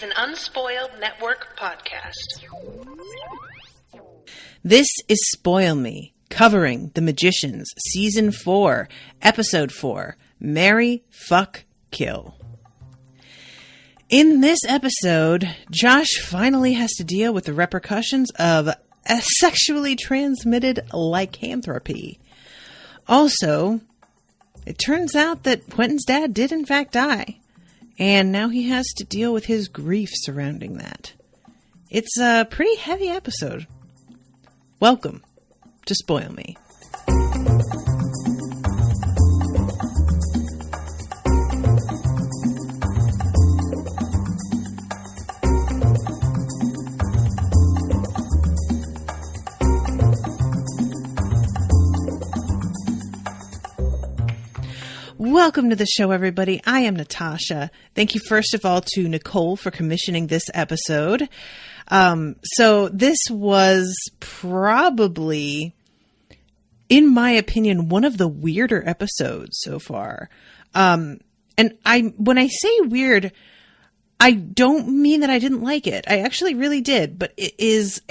an Unspoiled Network podcast. This is Spoil Me, covering The Magicians, Season 4, Episode 4, Marry, Fuck, Kill. In this episode, Josh finally has to deal with the repercussions of a sexually transmitted lycanthropy. Also, it turns out that Quentin's dad did in fact die, and now he has to deal with his grief surrounding that. It's a pretty heavy episode. Welcome to Spoil Me. Welcome to the show, everybody. I am Natasha. Thank you, first of all, to Nicole for commissioning this episode. So this was probably, in my opinion, one of the weirder episodes so far. And when I say weird, I don't mean that I didn't like it. I actually really did, but it is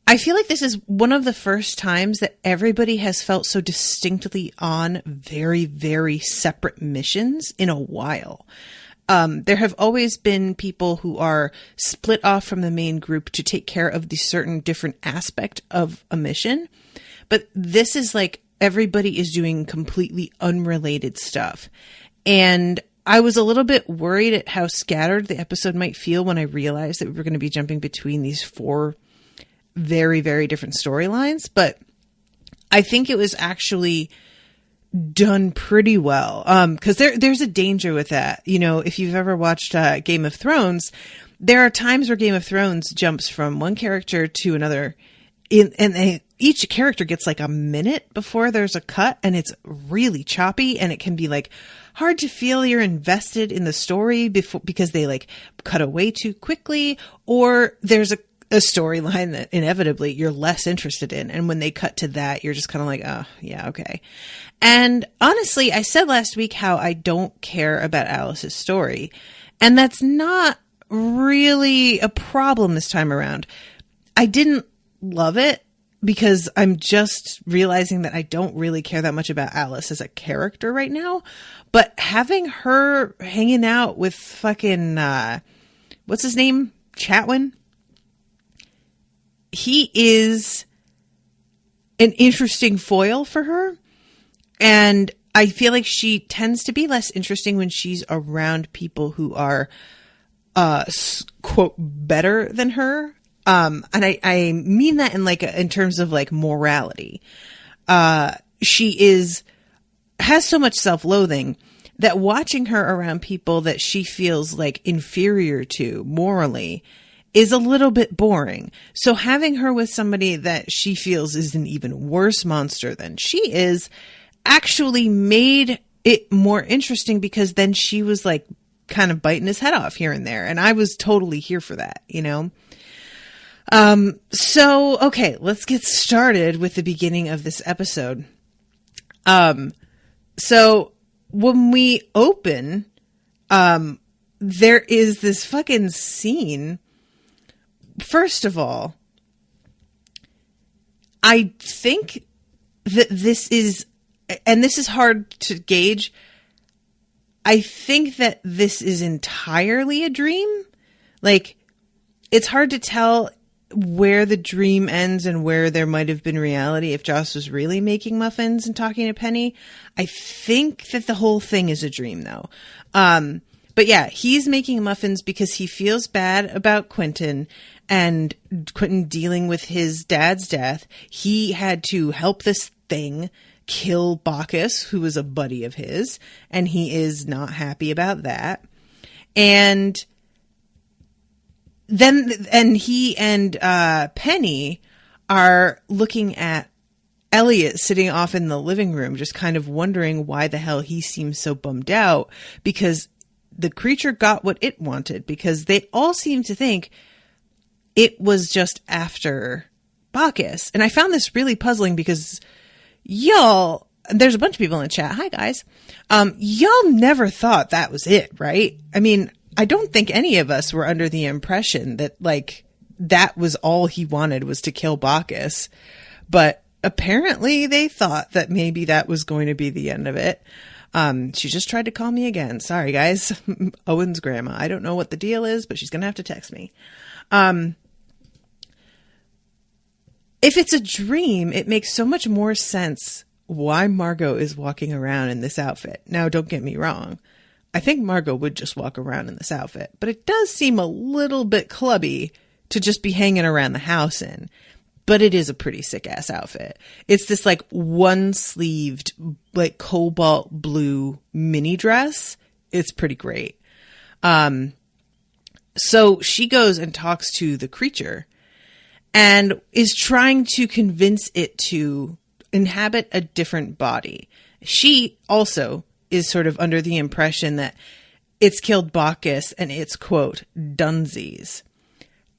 I feel like this is one of the first times that everybody has felt so distinctly on very, very separate missions in a while. There have always been people who are split off from the main group to take care of the certain different aspect of a mission. But this is like everybody is doing completely unrelated stuff. And I was a little bit worried at how scattered the episode might feel when I realized that we were going to be jumping between these four very, very different storylines, but I think it was actually done pretty well. Cause there's a danger with that. You know, if you've ever watched Game of Thrones, there are times where Game of Thrones jumps from one character to another each character gets like a minute before there's a cut, and it's really choppy, and it can be like hard to feel you're invested in the story because they like cut away too quickly, or there's a storyline that inevitably you're less interested in. And when they cut to that, you're just kind of like, oh, yeah, okay. And honestly, I said last week how I don't care about Alice's story. And that's not really a problem this time around. I didn't love it because I'm just realizing that I don't really care that much about Alice as a character right now. But having her hanging out with fucking, what's his name? Chatwin? He is an interesting foil for her. And I feel like she tends to be less interesting when she's around people who are, quote, better than her. And I mean that in terms of like morality. She has so much self-loathing that watching her around people that she feels like inferior to morally is a little bit boring. So having her with somebody that she feels is an even worse monster than she is actually made it more interesting, because then she was like kind of biting his head off here and there. And I was totally here for that, you know? So, okay, let's get started with the beginning of this episode. So when we open, there is this fucking scene. First of all, I think that this is, and this is hard to gauge, I think that this is entirely a dream. Like, it's hard to tell where the dream ends and where there might have been reality if Joss was really making muffins and talking to Penny. I think that the whole thing is a dream, though. But yeah, he's making muffins because he feels bad about Quentin, and Quentin dealing with his dad's death. He had to help this thing kill Bacchus, who was a buddy of his, and he is not happy about that. And then he and Penny are looking at Elliot sitting off in the living room, just kind of wondering why the hell he seems so bummed out, because the creature got what it wanted, because they all seem to think it was just after Bacchus. And I found this really puzzling because y'all, there's a bunch of people in the chat. Hi, guys. Y'all never thought that was it, right? I mean, I don't think any of us were under the impression that like that was all he wanted was to kill Bacchus. But apparently they thought that maybe that was going to be the end of it. She just tried to call me again. Sorry, guys. Owen's grandma. I don't know what the deal is, but she's going to have to text me. If it's a dream, it makes so much more sense why Margot is walking around in this outfit. Now, don't get me wrong. I think Margot would just walk around in this outfit, but it does seem a little bit clubby to just be hanging around the house in. But it is a pretty sick ass outfit. It's this like one sleeved, like cobalt blue mini dress. It's pretty great. So she goes and talks to the creature and is trying to convince it to inhabit a different body. She also is sort of under the impression that it's killed Bacchus and it's, quote, dunsies.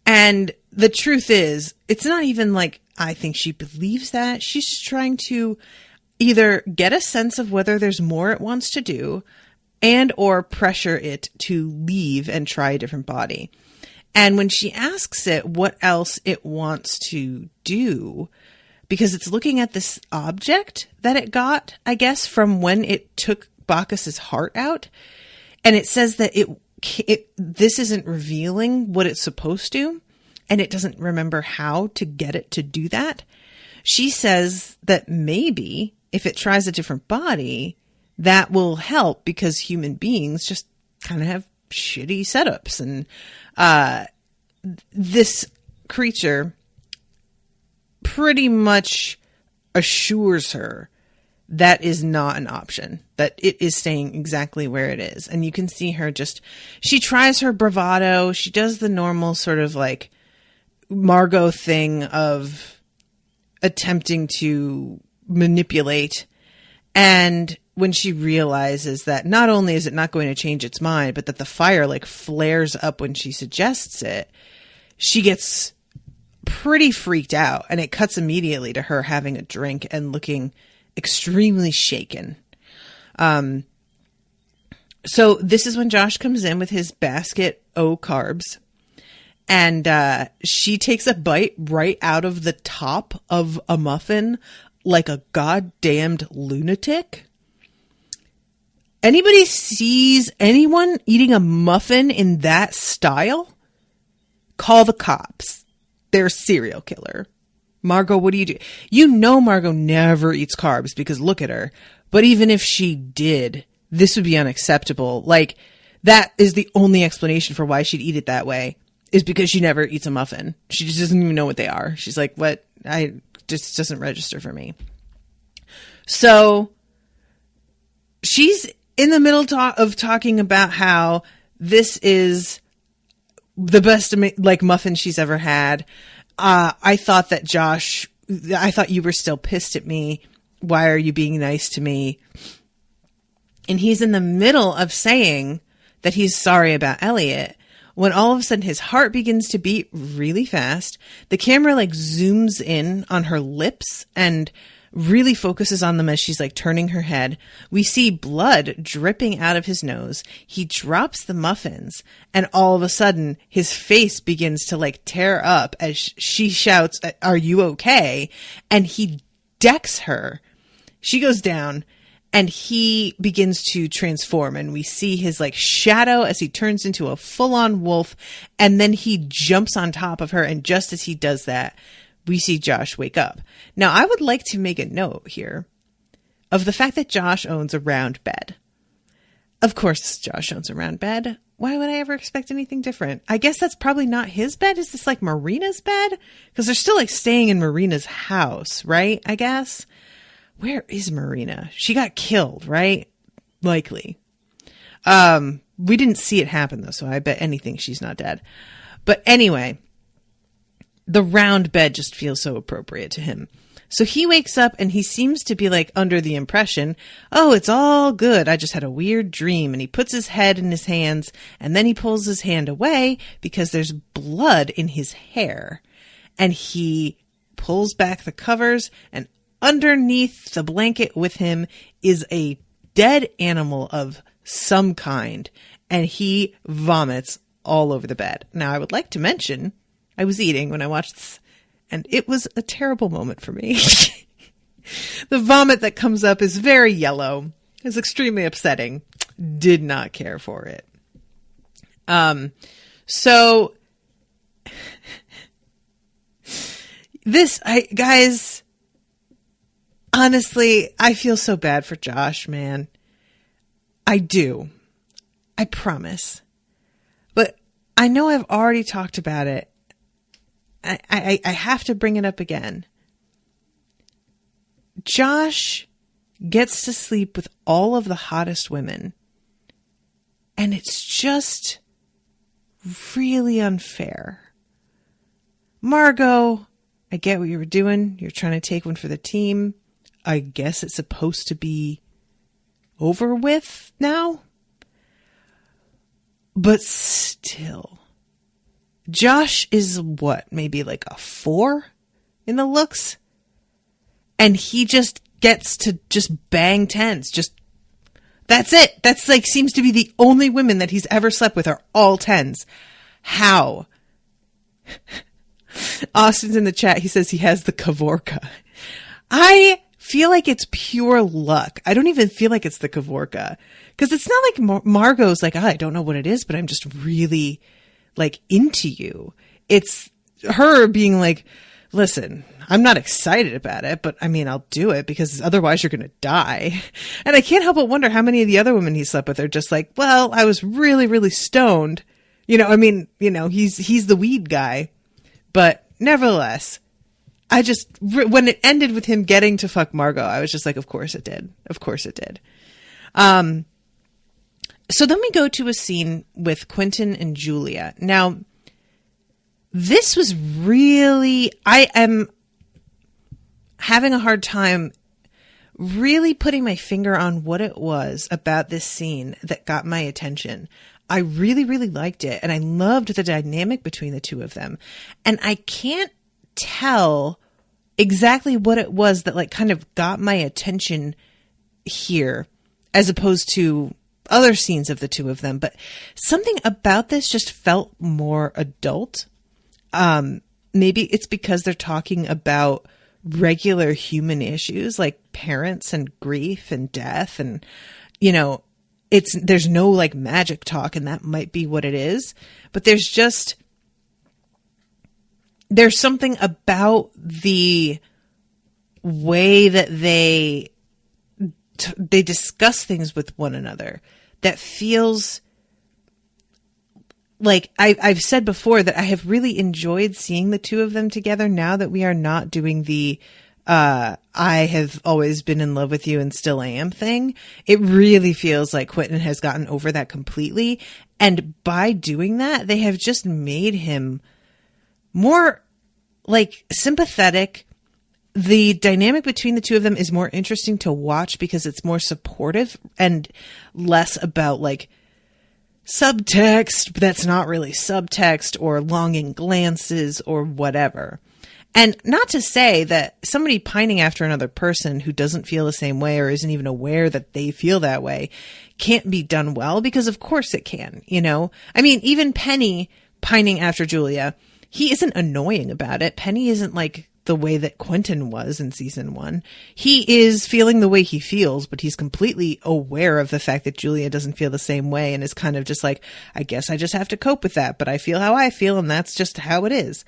And the truth is, it's not even like I think she believes that. She's just trying to either get a sense of whether there's more it wants to do and or pressure it to leave and try a different body. And when she asks it what else it wants to do, because it's looking at this object that it got, I guess, from when it took Bacchus's heart out, and it says that this isn't revealing what it's supposed to, and it doesn't remember how to get it to do that. She says that maybe if it tries a different body, that will help because human beings just kind of have shitty setups. And this creature pretty much assures her that is not an option, that it is staying exactly where it is. And you can see her she tries her bravado. She does the normal sort of like Margot thing of attempting to manipulate. And when she realizes that not only is it not going to change its mind, but that the fire like flares up when she suggests it, she gets pretty freaked out, and it cuts immediately to her having a drink and looking extremely shaken. So this is when Josh comes in with his basket o carbs, and she takes a bite right out of the top of a muffin like a goddamned lunatic. Anybody sees anyone eating a muffin in that style? Call the cops. They're a serial killer. Margot, what do you do? You know Margot never eats carbs because look at her. But even if she did, this would be unacceptable. Like, that is the only explanation for why she'd eat it that way, is because she never eats a muffin. She just doesn't even know what they are. She's like, what? Just doesn't register for me. So she's in the middle of talking about how this is the best like muffin she's ever had. I thought you were still pissed at me. Why are you being nice to me? And he's in the middle of saying that he's sorry about Elliot, when all of a sudden his heart begins to beat really fast. The camera like zooms in on her lips and really focuses on them as she's like turning her head. We see blood dripping out of his nose. He drops the muffins, and all of a sudden his face begins to like tear up as she shouts, "Are you okay?" And he decks her. She goes down, and he begins to transform, and we see his like shadow as he turns into a full-on wolf, and then he jumps on top of her, and just as he does that, we see Josh wake up. Now, I would like to make a note here of the fact that Josh owns a round bed. Of course, Josh owns a round bed. Why would I ever expect anything different? I guess that's probably not his bed. Is this like Marina's bed? Because they're still like staying in Marina's house, right? I guess. Where is Marina? She got killed, right? Likely. We didn't see it happen though, so I bet anything she's not dead. But anyway, the round bed just feels so appropriate to him. So he wakes up and he seems to be like under the impression, oh, it's all good. I just had a weird dream. And he puts his head in his hands, and then he pulls his hand away because there's blood in his hair. And he pulls back the covers, and underneath the blanket with him is a dead animal of some kind. and he vomits all over the bed. Now, I would like to mention, I was eating when I watched this, and it was a terrible moment for me. The vomit that comes up is very yellow. It's extremely upsetting. Did not care for it. So guys, honestly, I feel so bad for Josh, man. I do. I promise. But I know I've already talked about it. I have to bring it up again. Josh gets to sleep with all of the hottest women. And it's just really unfair. Margot, I get what you were doing. You're trying to take one for the team. I guess it's supposed to be over with now. But still, Josh is what? Maybe like a 4 in the looks? And he just gets to just bang 10s. Just, that's it. That's like, seems to be the only women that he's ever slept with are all 10s. How? Austin's in the chat. He says he has the Kavorka. I feel like it's pure luck. I don't even feel like it's the Kavorka. Because it's not like Margot's like, I don't know what it is, but I'm just really like into you. It's her being like, listen, I'm not excited about it, but I mean, I'll do it because otherwise you're going to die. And I can't help but wonder how many of the other women he slept with are just like, well, I was really, really stoned. You know, I mean, you know, he's the weed guy, but nevertheless, when it ended with him getting to fuck Margot, I was just like, of course it did. Of course it did. So then we go to a scene with Quentin and Julia. Now, this was really, I am having a hard time really putting my finger on what it was about this scene that got my attention. I really, really liked it. And I loved the dynamic between the two of them. And I can't tell exactly what it was that like kind of got my attention here as opposed to other scenes of the two of them. But something about this just felt more adult. Maybe it's because they're talking about regular human issues like parents and grief and death. And, you know, there's no like magic talk, and that might be what it is. But there's something about the way that they discuss things with one another that feels like I've said before that I have really enjoyed seeing the two of them together now that we are not doing the I have always been in love with you and still am thing. It really feels like Quentin has gotten over that completely. And by doing that, they have just made him more like sympathetic. The dynamic between the two of them is more interesting to watch because it's more supportive and less about like subtext that's not really subtext or longing glances or whatever. And not to say that somebody pining after another person who doesn't feel the same way or isn't even aware that they feel that way can't be done well, because of course it can, you know? I mean, even Penny pining after Julia, he isn't annoying about it. Penny isn't like the way that Quentin was in season 1. He is feeling the way he feels, but he's completely aware of the fact that Julia doesn't feel the same way and is kind of just like, I guess I just have to cope with that, but I feel how I feel and that's just how it is.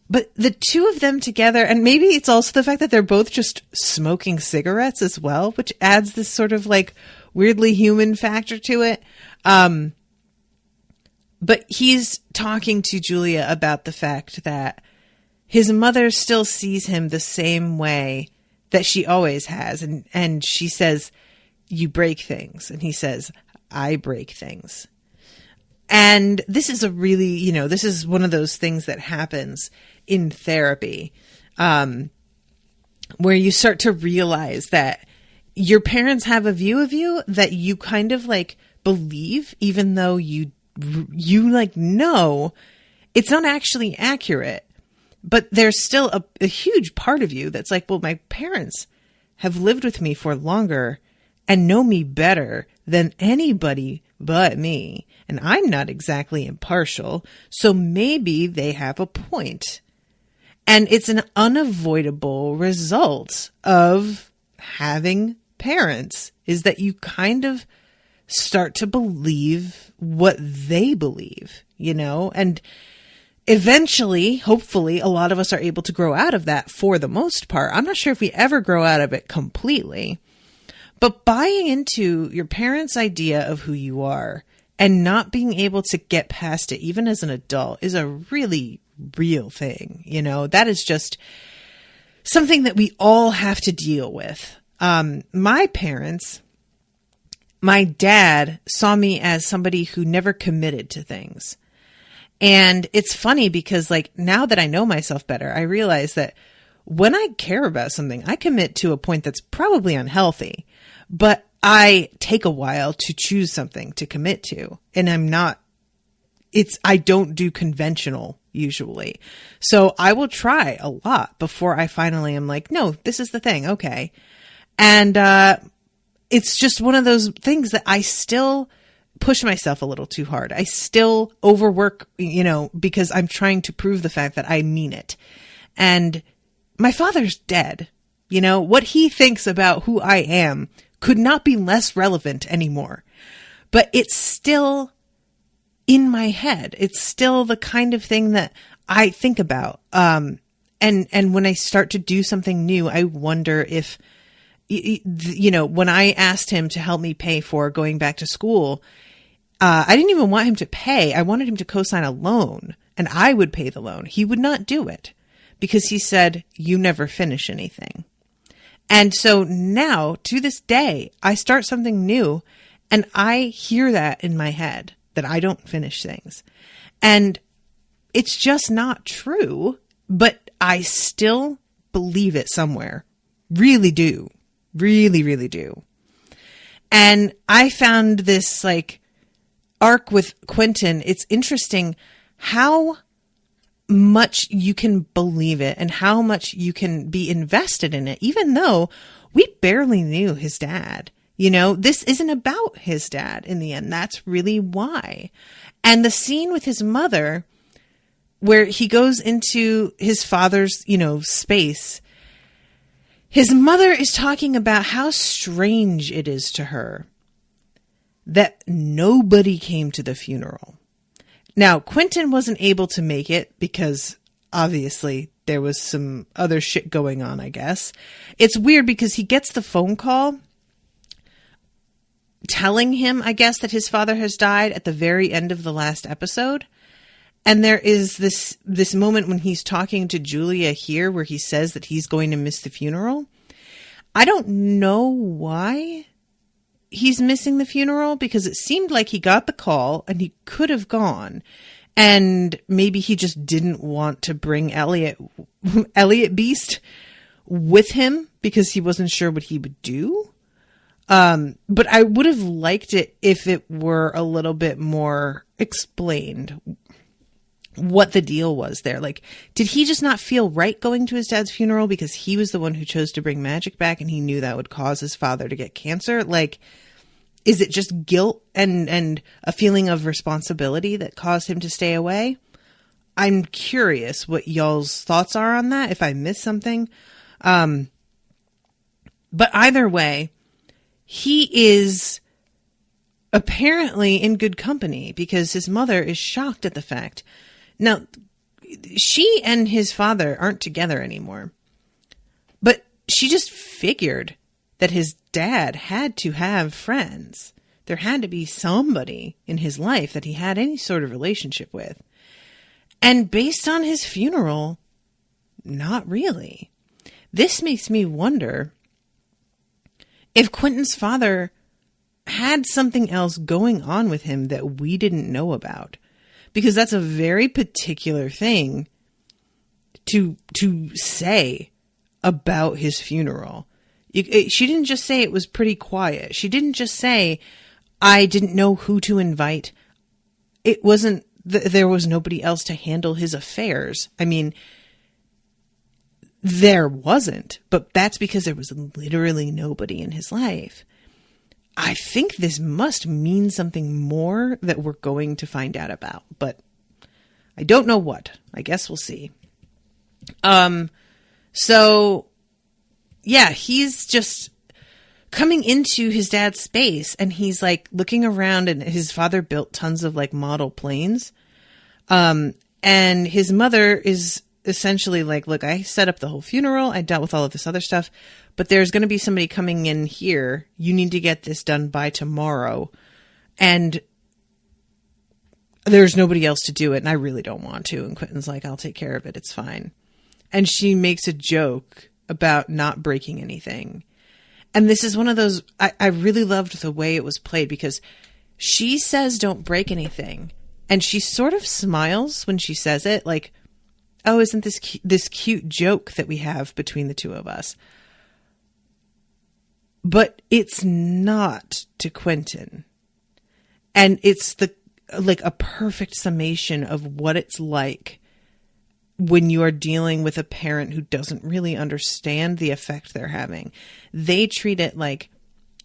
But the two of them together, and maybe it's also the fact that they're both just smoking cigarettes as well, which adds this sort of like weirdly human factor to it. But he's talking to Julia about the fact that his mother still sees him the same way that she always has. And she says, you break things. And he says, I break things. And this is a really, you know, this is one of those things that happens in therapy, where you start to realize that your parents have a view of you that you kind of like believe, even though you like know it's not actually accurate. But there's still a huge part of you that's like, well, my parents have lived with me for longer and know me better than anybody but me. And I'm not exactly impartial, so maybe they have a point. And it's an unavoidable result of having parents, is that you kind of start to believe what they believe, and eventually, hopefully, a lot of us are able to grow out of that for the most part. I'm not sure if we ever grow out of it completely, but buying into your parents' idea of who you are and not being able to get past it, even as an adult, is a really real thing. That is just something that we all have to deal with. My parents, my dad saw me as somebody who never committed to things. And it's funny because now that I know myself better, I realize that when I care about something, I commit to a point that's probably unhealthy, but I take a while to choose something to commit to. And I don't do conventional usually. So I will try a lot before I finally am like, no, this is the thing. Okay. And, it's just one of those things that I still push myself a little too hard. I still overwork, because I'm trying to prove the fact that I mean it. And my father's dead. What he thinks about who I am could not be less relevant anymore. But it's still in my head. It's still the kind of thing that I think about. And when I start to do something new, I wonder if, when I asked him to help me pay for going back to school, I didn't even want him to pay. I wanted him to co-sign a loan and I would pay the loan. He would not do it because he said, you never finish anything. And so now to this day, I start something new and I hear that in my head that I don't finish things. And it's just not true, but I still believe it somewhere. Really do. Really, really do. And I found this arc with Quentin. It's interesting how much you can believe it and how much you can be invested in it, even though we barely knew his dad. This isn't about his dad in the end. That's really why. And the scene with his mother, where he goes into his father's, space, his mother is talking about how strange it is to her that nobody came to the funeral. Now, Quentin wasn't able to make it because obviously there was some other shit going on, I guess. It's weird because he gets the phone call telling him, I guess, that his father has died at the very end of the last episode. And there is this moment when he's talking to Julia here where he says that he's going to miss the funeral. I don't know why he's missing the funeral because it seemed like he got the call and he could have gone. And maybe he just didn't want to bring Elliot Beast with him because he wasn't sure what he would do. But I would have liked it if it were a little bit more explained what the deal was there. Did he just not feel right going to his dad's funeral because he was the one who chose to bring magic back and he knew that would cause his father to get cancer? Is it just guilt and a feeling of responsibility that caused him to stay away? I'm curious what y'all's thoughts are on that, if I missed something. But either way, he is apparently in good company because his mother is shocked at the fact. Now, she and his father aren't together anymore, but she just figured that his dad had to have friends. There had to be somebody in his life that he had any sort of relationship with. And based on his funeral, not really. This makes me wonder if Quentin's father had something else going on with him that we didn't know about. Because that's a very particular thing to say about his funeral. She didn't just say it was pretty quiet. She didn't just say, I didn't know who to invite. It wasn't, there was nobody else to handle his affairs. I mean, there wasn't, but that's because there was literally nobody in his life. I think this must mean something more that we're going to find out about, but I don't know what. I guess we'll see. So yeah, he's just coming into his dad's space, and he's like looking around, and his father built tons of like model planes. And his mother is essentially like, look, I set up the whole funeral. I dealt with all of this other stuff, but there's going to be somebody coming in here. You need to get this done by tomorrow. And there's nobody else to do it. And I really don't want to. And Quentin's like, I'll take care of it. It's fine. And she makes a joke about not breaking anything. And this is one of those, I really loved the way it was played, because she says, don't break anything. And she sort of smiles when she says it, like, oh, isn't this cute joke that we have between the two of us? But it's not to Quentin. And it's like a perfect summation of what it's like when you are dealing with a parent who doesn't really understand the effect they're having. They treat it like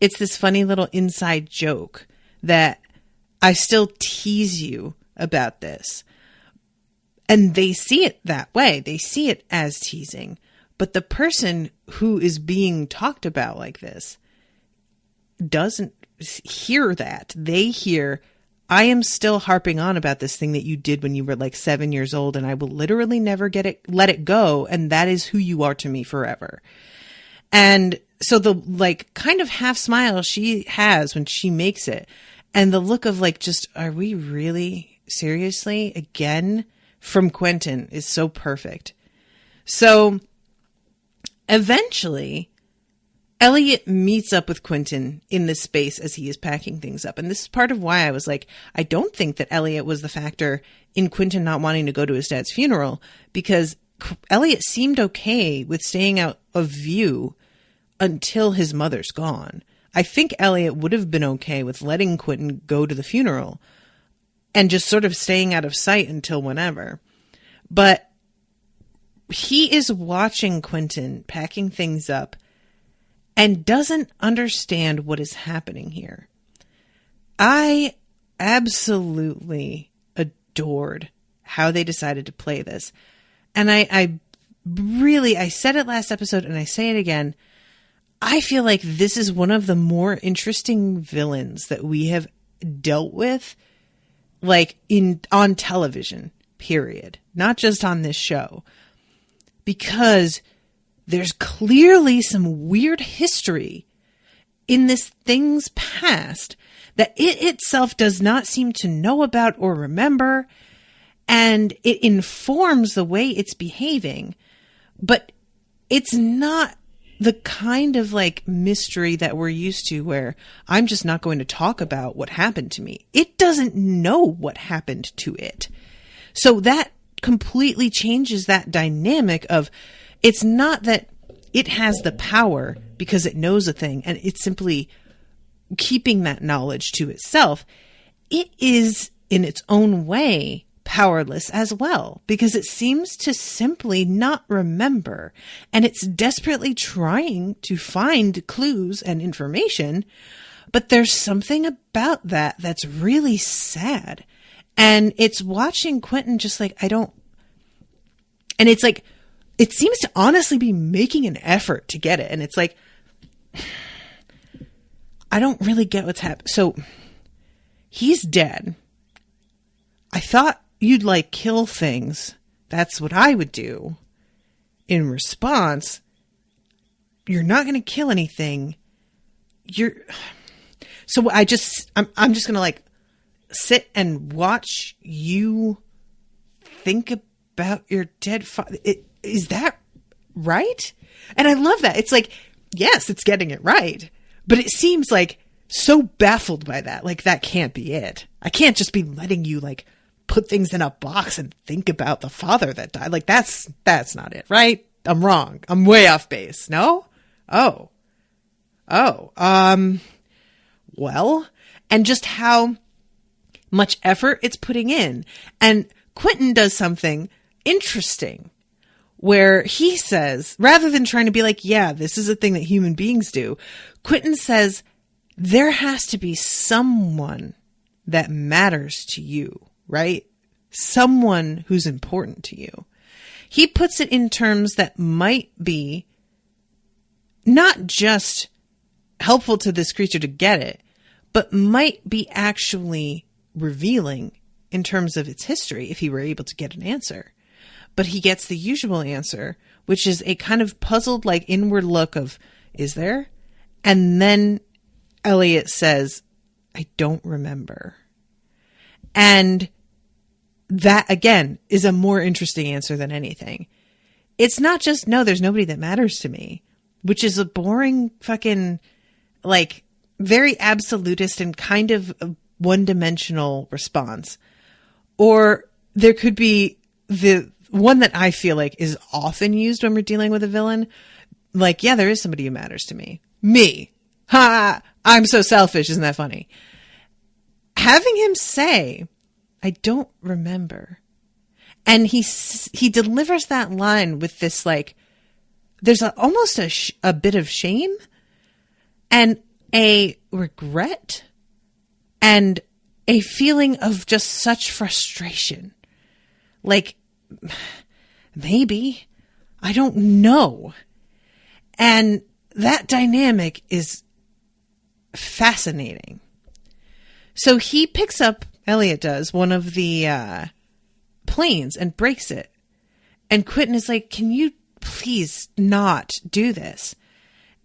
it's this funny little inside joke that I still tease you about this. And they see it that way. They see it as teasing. But the person who is being talked about like this doesn't hear that. They hear, I am still harping on about this thing that you did when you were like 7 years old, and I will literally never let it go. And that is who you are to me forever. And so the like kind of half smile she has when she makes it, and the look of like, just, are we really seriously again, from Quentin, is so perfect. So eventually Elliot meets up with Quentin in this space as he is packing things up. And this is part of why I was like, I don't think that Elliot was the factor in Quentin not wanting to go to his dad's funeral, because Elliot seemed okay with staying out of view until his mother's gone. I think Elliot would have been okay with letting Quentin go to the funeral and just sort of staying out of sight until whenever. But he is watching Quentin packing things up and doesn't understand what is happening here. I absolutely adored how they decided to play this. And I said it last episode and I say it again. I feel like this is one of the more interesting villains that we have dealt with, like on television, period. Not just on this show. Because there's clearly some weird history in this thing's past that it itself does not seem to know about or remember, and it informs the way it's behaving, but it's not the kind of like mystery that we're used to where I'm just not going to talk about what happened to me. It doesn't know what happened to it. So that completely changes that dynamic of, it's not that it has the power because it knows a thing and it's simply keeping that knowledge to itself. It is in its own way powerless as well, because it seems to simply not remember, and it's desperately trying to find clues and information, but there's something about that that's really sad. And it's watching Quentin just like, and it's like, it seems to honestly be making an effort to get it. And it's like, I don't really get what's happening. So he's dead. I thought you'd like kill things. That's what I would do. In response, you're not going to kill anything. So I'm just going to like sit and watch you think about your dead father. Is that right? And I love that. It's like, yes, it's getting it right. But it seems like so baffled by that. Like, that can't be it. I can't just be letting you like put things in a box and think about the father that died. Like, that's not it, right? I'm wrong. I'm way off base. No? Oh. Well, and just how much effort it's putting in. And Quentin does something interesting where he says, rather than trying to be like, yeah, this is a thing that human beings do, Quentin says, there has to be someone that matters to you, right? Someone who's important to you. He puts it in terms that might be not just helpful to this creature to get it, but might be actually revealing in terms of its history if he were able to get an answer. But he gets the usual answer, which is a kind of puzzled, like, inward look of, is there? And then Elliot says, I don't remember. And that, again, is a more interesting answer than anything. It's not just, no, there's nobody that matters to me, which is a boring fucking, like, very absolutist and kind of a one-dimensional response. Or there could be the one that I feel like is often used when we're dealing with a villain. Like, yeah, there is somebody who matters to me. Me. Ha! I'm so selfish. Isn't that funny? Having him say, I don't remember. And he delivers that line with this, like, there's almost a bit of shame and a regret and a feeling of just such frustration. Like, maybe, I don't know. And that dynamic is fascinating. So he picks up, Elliot does, one of the planes and breaks it. And Quentin is like, can you please not do this?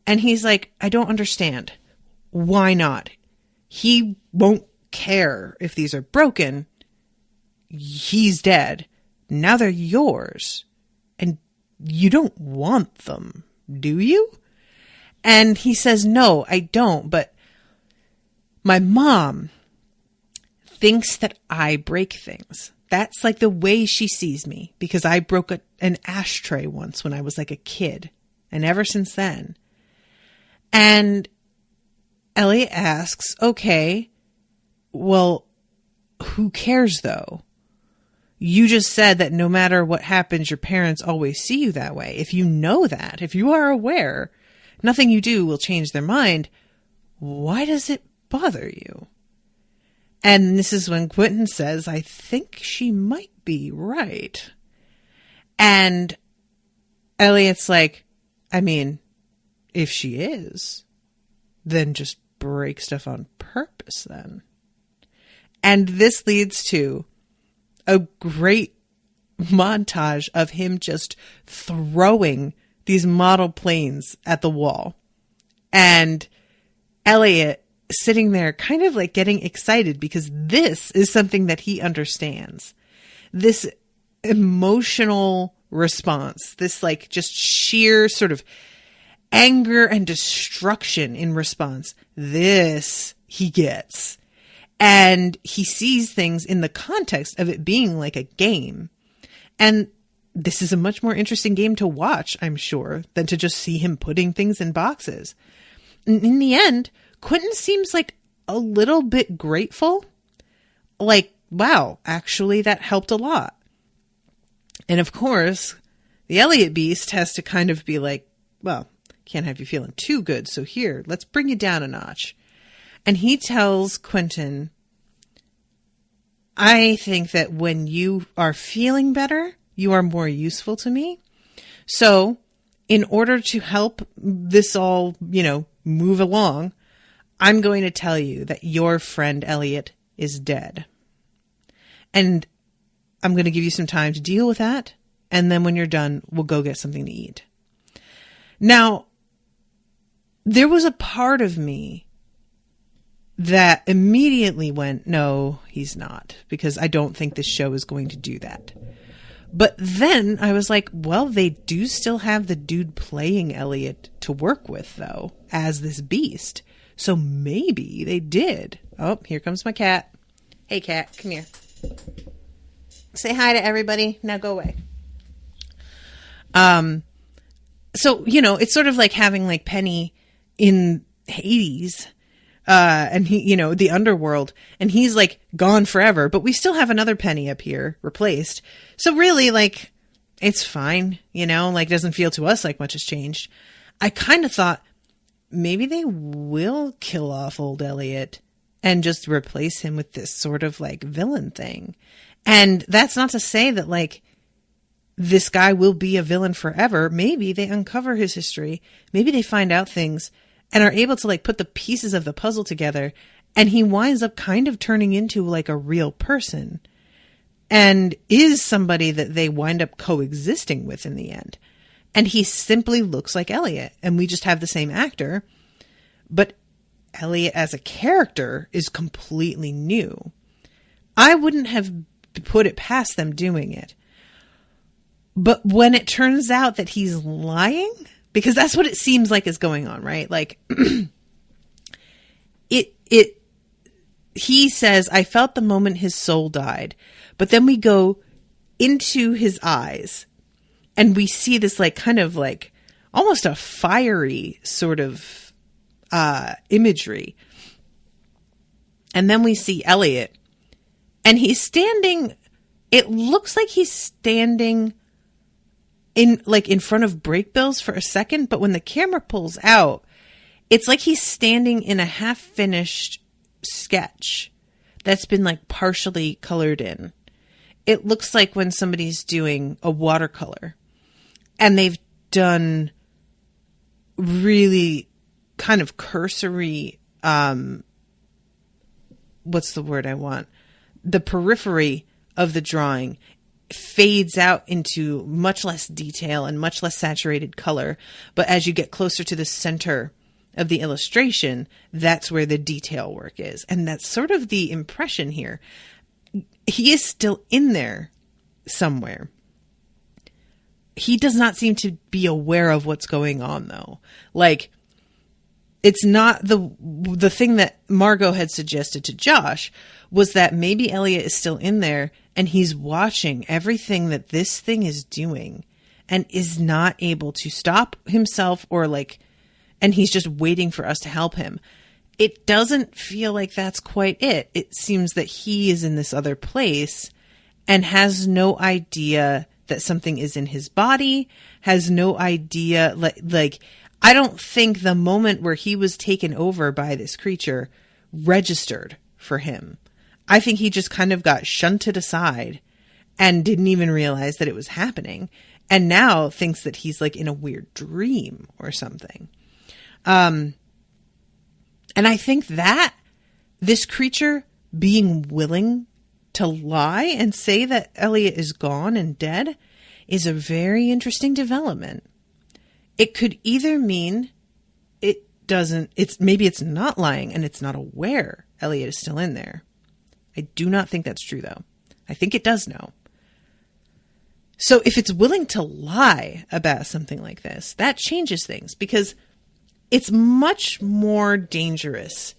And he's like, I don't understand. Why not? He won't care if these are broken. He's dead. Now they're yours. And you don't want them, do you? And he says, no, I don't. But my mom thinks that I break things. That's like the way she sees me, because I broke an ashtray once when I was like a kid. And ever since then. And Elliot asks, okay, well, who cares though? You just said that no matter what happens, your parents always see you that way. If you know that, if you are aware, nothing you do will change their mind. Why does it bother you? And this is when Quentin says, I think she might be right. And Elliot's like, I mean, if she is, then just break stuff on purpose then. And this leads to a great montage of him just throwing these model planes at the wall. And Elliot sitting there kind of like getting excited because this is something that he understands. This emotional response, this like just sheer sort of anger and destruction in response. This he gets. And he sees things in the context of it being like a game. And this is a much more interesting game to watch, I'm sure, than to just see him putting things in boxes. And in the end, Quentin seems like a little bit grateful. Like, wow, actually that helped a lot. And of course, the Elliot Beast has to kind of be like, well, can't have you feeling too good. So here, let's bring you down a notch. And he tells Quentin, I think that when you are feeling better, you are more useful to me. So in order to help this all, move along, I'm going to tell you that your friend Elliot is dead. And I'm going to give you some time to deal with that. And then when you're done, we'll go get something to eat. Now, there was a part of me that immediately went, no, he's not, because I don't think this show is going to do that. But then I was like, well, they do still have the dude playing Elliot to work with, though, as this beast. So maybe they did. Oh, here comes my cat. Hey, cat, come here. Say hi to everybody. Now go away. So, it's sort of like having like Penny in Hades, and he, the underworld, and he's like gone forever, but we still have another Penny up here replaced. So really, like, it's fine, like, it doesn't feel to us like much has changed. I kind of thought maybe they will kill off old Elliot and just replace him with this sort of like villain thing. And that's not to say that like this guy will be a villain forever. Maybe they uncover his history. Maybe they find out things and are able to like put the pieces of the puzzle together, and he winds up kind of turning into like a real person and is somebody that they wind up coexisting with in the end. And he simply looks like Elliot, and we just have the same actor, but Elliot as a character is completely new. I wouldn't have put it past them doing it. But when it turns out that he's lying, because that's what it seems like is going on, right? Like he says, I felt the moment his soul died, but then we go into his eyes and we see this like kind of like almost a fiery sort of imagery. And then we see Elliot, and he's standing, it looks like he's standing in front of brake bills for a second, but when the camera pulls out, it's like he's standing in a half-finished sketch that's been like partially colored in. It looks like when somebody's doing a watercolor and they've done really kind of cursory, what's the word I want? The periphery of the drawing fades out into much less detail and much less saturated color. But as you get closer to the center of the illustration, that's where the detail work is. And that's sort of the impression here. He is still in there somewhere. He does not seem to be aware of what's going on, though. Like, it's not the thing that Margot had suggested to Josh was that maybe Elliot is still in there and he's watching everything that this thing is doing and is not able to stop himself or like, and he's just waiting for us to help him. It doesn't feel like that's quite it. It seems that he is in this other place and has no idea that something is in his body, has no idea, like I don't think the moment where he was taken over by this creature registered for him. I think he just kind of got shunted aside and didn't even realize that it was happening. And now thinks that he's like in a weird dream or something. And I think that this creature being willing to lie and say that Elliot is gone and dead is a very interesting development. It could either mean maybe it's not lying and it's not aware Elliot is still in there. I do not think that's true, though. I think it does know. So if it's willing to lie about something like this, that changes things, because it's much more dangerous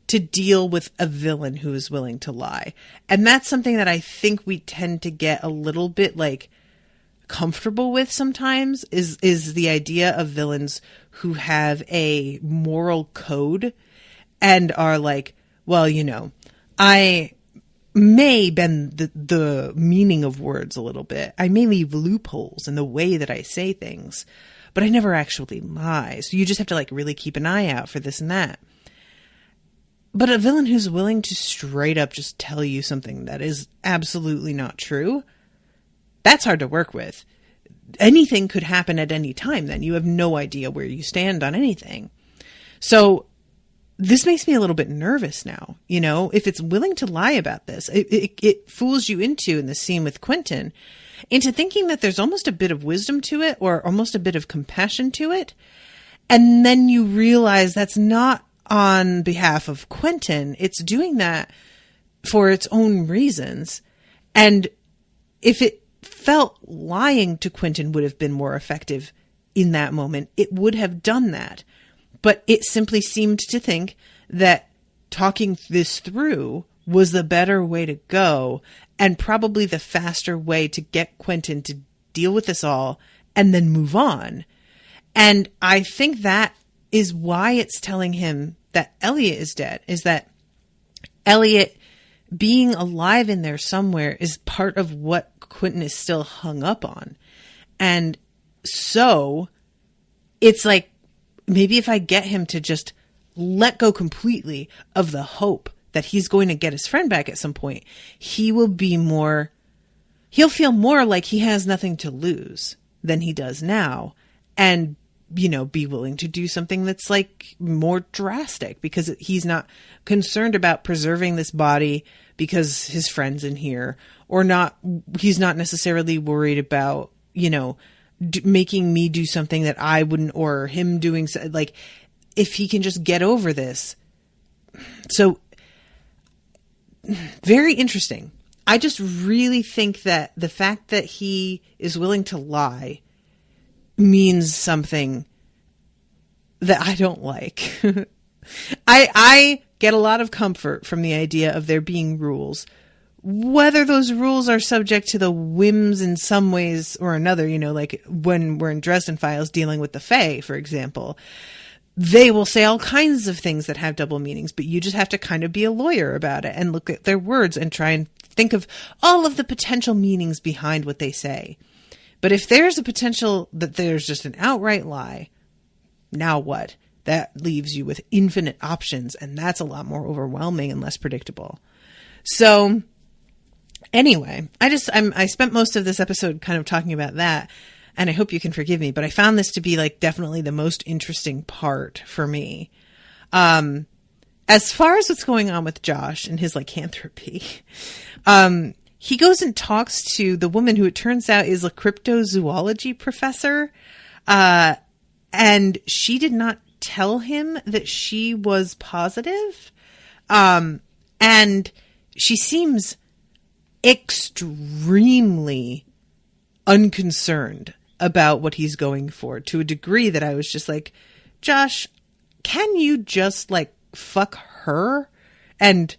to deal with a villain who is willing to lie. And that's something that I think we tend to get a little bit like comfortable with sometimes is the idea of villains who have a moral code and are like, well, you know, I may bend the meaning of words a little bit. I may leave loopholes in the way that I say things, but I never actually lie. So you just have to like really keep an eye out for this and that. But a villain who's willing to straight up just tell you something that is absolutely not true, that's hard to work with. Anything could happen at any time then. You have no idea where you stand on anything. So this makes me a little bit nervous now. You know, if it's willing to lie about this, it fools you into, in the scene with Quentin, into thinking that there's almost a bit of wisdom to it or almost a bit of compassion to it. And then you realize that's not on behalf of Quentin. It's doing that for its own reasons. And if it felt lying to Quentin would have been more effective in that moment, it would have done that. But it simply seemed to think that talking this through was the better way to go and probably the faster way to get Quentin to deal with this all and then move on. And I think that is why it's telling him that Elliot is dead, is that Elliot being alive in there somewhere is part of what Quentin is still hung up on. And so it's like maybe if I get him to just let go completely of the hope that he's going to get his friend back at some point, he'll feel more like he has nothing to lose than he does now. And, be willing to do something that's like more drastic, because he's not concerned about preserving this body because his friend's in here, or not. He's not necessarily worried about, making me do something that I wouldn't, or him doing like, if he can just get over this. So very interesting. I just really think that the fact that he is willing to lie means something that I don't like. I get a lot of comfort from the idea of there being rules, whether those rules are subject to the whims in some ways or another, like when we're in Dresden Files dealing with the Fae, for example. They will say all kinds of things that have double meanings, but you just have to kind of be a lawyer about it and look at their words and try and think of all of the potential meanings behind what they say. But if there's a potential that there's just an outright lie, now what? That leaves you with infinite options, and that's a lot more overwhelming and less predictable. So anyway, I spent most of this episode kind of talking about that. And I hope you can forgive me, but I found this to be like definitely the most interesting part for me. As far as what's going on with Josh and his lycanthropy, he goes and talks to the woman who it turns out is a cryptozoology professor. And she did not tell him that she was positive. And she seems extremely unconcerned about what he's going for, to a degree that I was just like, Josh, can you just like fuck her and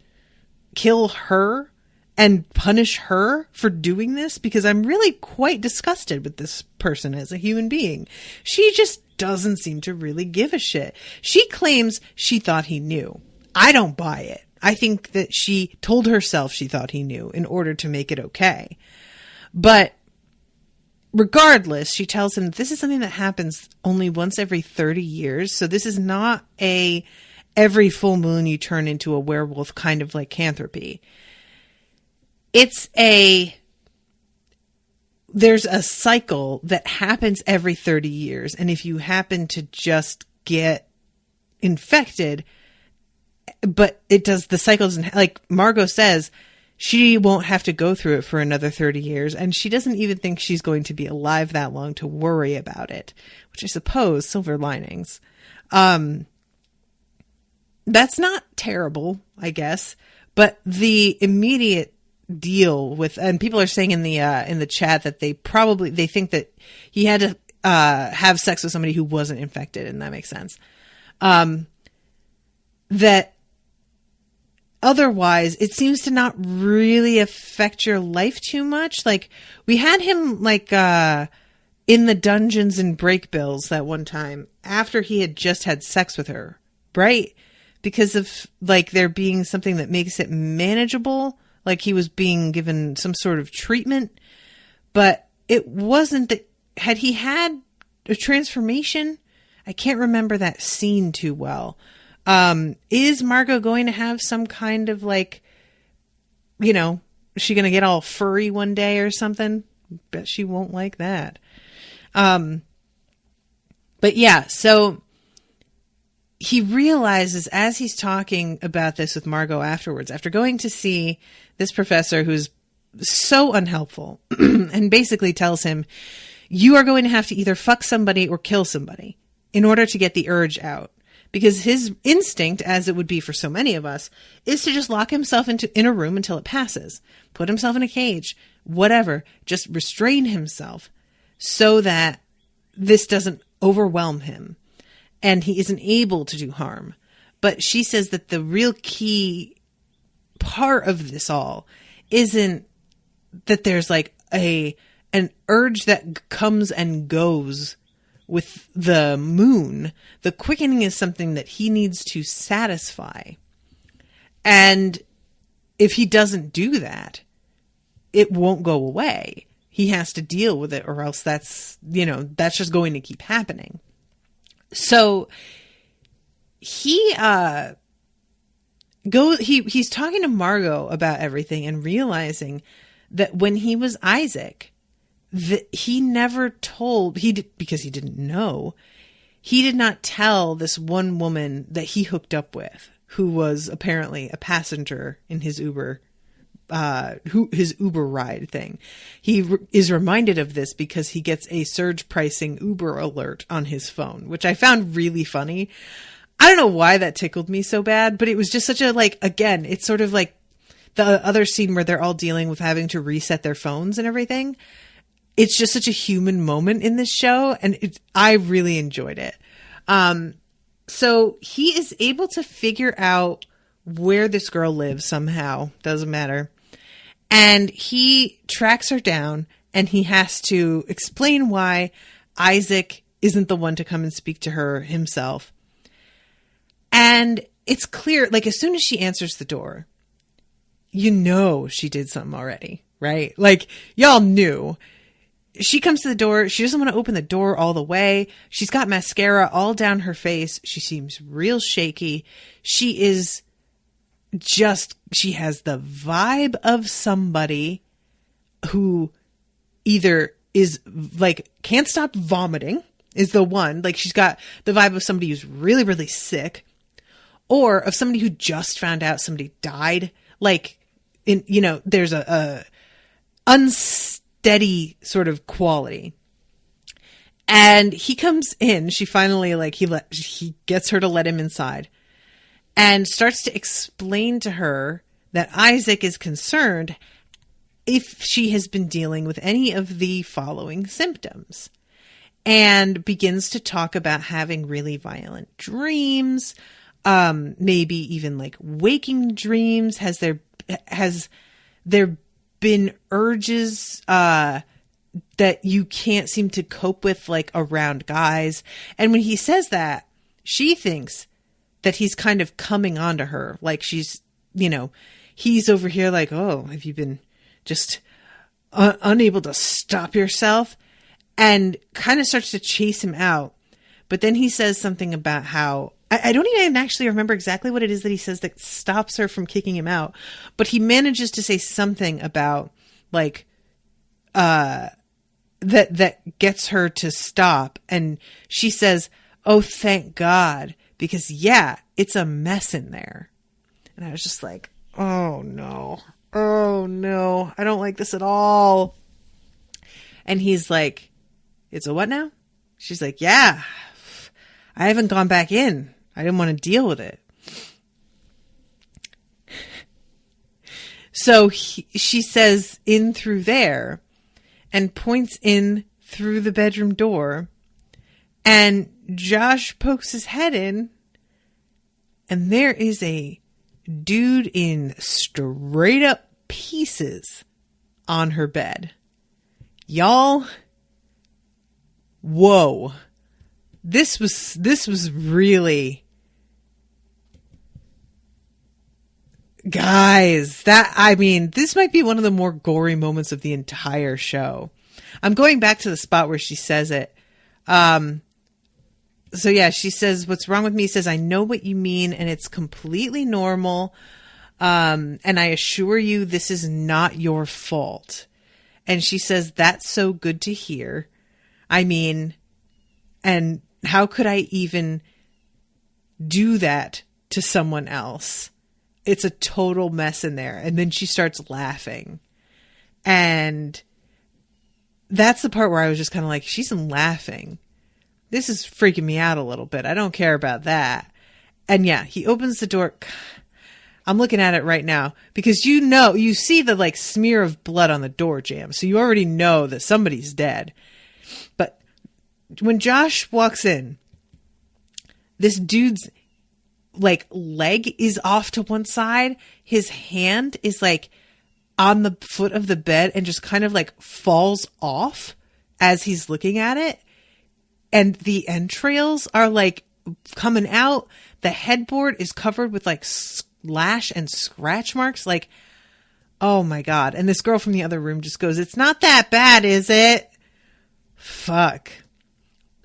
kill her and punish her for doing this? Because I'm really quite disgusted with this person as a human being. She just doesn't seem to really give a shit. She claims she thought he knew. I don't buy it. I think that she told herself she thought he knew in order to make it okay. But regardless, she tells him this is something that happens only once every 30 years. So this is not every full moon you turn into a werewolf kind of lycanthropy. There's a cycle that happens every 30 years. And if you happen to just get infected, but the cycle doesn't, like Margot says, she won't have to go through it for another 30 years, and she doesn't even think she's going to be alive that long to worry about it, which I suppose, silver linings. That's not terrible, I guess, but the immediate deal with, and people are saying in the chat that they think that he had to have sex with somebody who wasn't infected, and that makes sense. That otherwise, it seems to not really affect your life too much. Like, we had him, like, in the dungeons and break bills that one time after he had just had sex with her, right? Because of, like, there being something that makes it manageable. Like, he was being given some sort of treatment. But it wasn't that, had he had a transformation? I can't remember that scene too well. Is Margot going to have some kind of like, is she going to get all furry one day or something? Bet she won't like that. But yeah, so he realizes as he's talking about this with Margot afterwards, after going to see this professor who's so unhelpful and basically tells him, you are going to have to either fuck somebody or kill somebody in order to get the urge out. Because his instinct, as it would be for so many of us, is to just lock himself in a room until it passes. Put himself in a cage, whatever. Just restrain himself so that this doesn't overwhelm him and he isn't able to do harm. But she says that the real key part of this all isn't that there's like an urge that comes and goes with the moon. The quickening is something that he needs to satisfy. And if he doesn't do that, it won't go away. He has to deal with it, or else that's just going to keep happening. So he's talking to Margot about everything and realizing that when he was Isaac, that he never told, because he didn't know, he did not tell this one woman that he hooked up with, who was apparently a passenger in his Uber ride thing. He is reminded of this because he gets a surge pricing Uber alert on his phone, which I found really funny. I don't know why that tickled me so bad, but it was just such a, like, again, it's sort of like the other scene where they're all dealing with having to reset their phones and everything. It's just such a human moment in this show, and I really enjoyed it. So he is able to figure out where this girl lives somehow. Doesn't matter. And he tracks her down, and he has to explain why Isaac isn't the one to come and speak to her himself. And it's clear, like, as soon as she answers the door, you know she did something already, right? Like, y'all knew. She comes to the door. She doesn't want to open the door all the way. She's got mascara all down her face. She seems real shaky. She has the vibe of somebody who either is like, can't stop vomiting is the one. Like, she's got the vibe of somebody who's really, really sick, or of somebody who just found out somebody died. Like, there's a unsteady sort of quality. And he comes in. She finally, like, he gets her to let him inside and starts to explain to her that Isaac is concerned if she has been dealing with any of the following symptoms, and begins to talk about having really violent dreams, maybe even like waking dreams. Has there been urges that you can't seem to cope with, like, around guys? And when he says that, she thinks that he's kind of coming on to her. Like, she's, he's over here like, oh, have you been just unable to stop yourself? And kind of starts to chase him out. But then he says something about how, I don't even actually remember exactly what it is that he says that stops her from kicking him out. But he manages to say something about, like, that gets her to stop. And she says, oh, thank God. Because, yeah, it's a mess in there. And I was just like, oh, no. Oh, no. I don't like this at all. And he's like, it's a what now? She's like, yeah, I haven't gone back in. I didn't want to deal with it. So she says, in through there, and points in through the bedroom door. And Josh pokes his head in, and there is a dude in straight up pieces on her bed. Y'all, whoa. This was really, guys, this might be one of the more gory moments of the entire show. I'm going back to the spot where she says it. So yeah, she says, what's wrong with me? He says, I know what you mean, and it's completely normal. And I assure you, this is not your fault. And she says, that's so good to hear. I mean, and how could I even do that to someone else? It's a total mess in there. And then she starts laughing. And that's the part where I was just kind of like, she's laughing. This is freaking me out a little bit. I don't care about that. And yeah, he opens the door. I'm looking at it right now because you see the, like, smear of blood on the door jamb. So you already know that somebody's dead. But when Josh walks in, this dude's, like, leg is off to one side. His hand is, like, on the foot of the bed and just kind of, like, falls off as he's looking at it. And the entrails are, like, coming out. The headboard is covered with, like, slash and scratch marks. Like, oh my God. And this girl from the other room just goes, it's not that bad, is it? Fuck.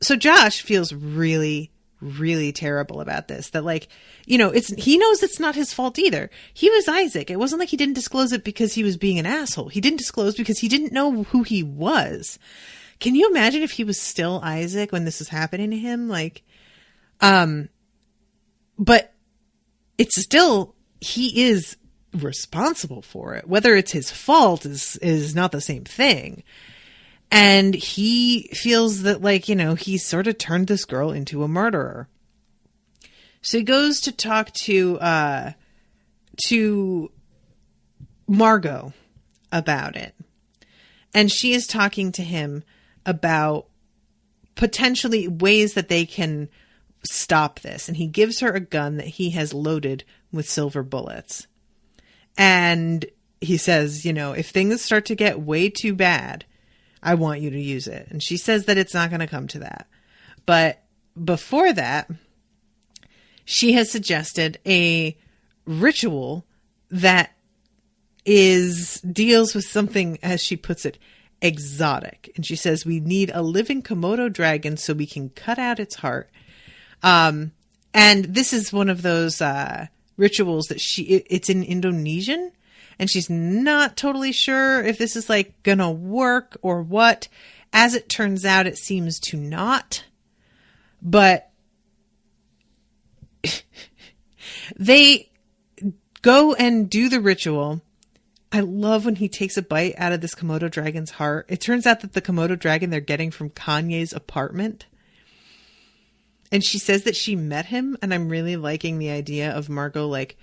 So Josh feels really, really terrible about this. That like, he knows it's not his fault either. He was Isaac. It wasn't like he didn't disclose it because he was being an asshole. He didn't disclose because he didn't know who he was. Can you imagine if he was still Isaac when this was happening to him? Like, but it's still, he is responsible for it. Whether it's his fault is not the same thing. And he feels that, like, he sort of turned this girl into a murderer. So he goes to talk to Margot about it. And she is talking to him about potentially ways that they can stop this. And he gives her a gun that he has loaded with silver bullets. And he says, if things start to get way too bad, I want you to use it. And she says that it's not going to come to that. But before that, she has suggested a ritual that deals with something, as she puts it, exotic. And she says, we need a living Komodo dragon so we can cut out its heart. And this is one of those rituals that it's in Indonesian. And she's not totally sure if this is like gonna work or what. As it turns out, it seems to not. But they go and do the ritual. I love when he takes a bite out of this Komodo dragon's heart. It turns out that the Komodo dragon they're getting from Kanye's apartment. And she says that she met him. And I'm really liking the idea of Margot, like,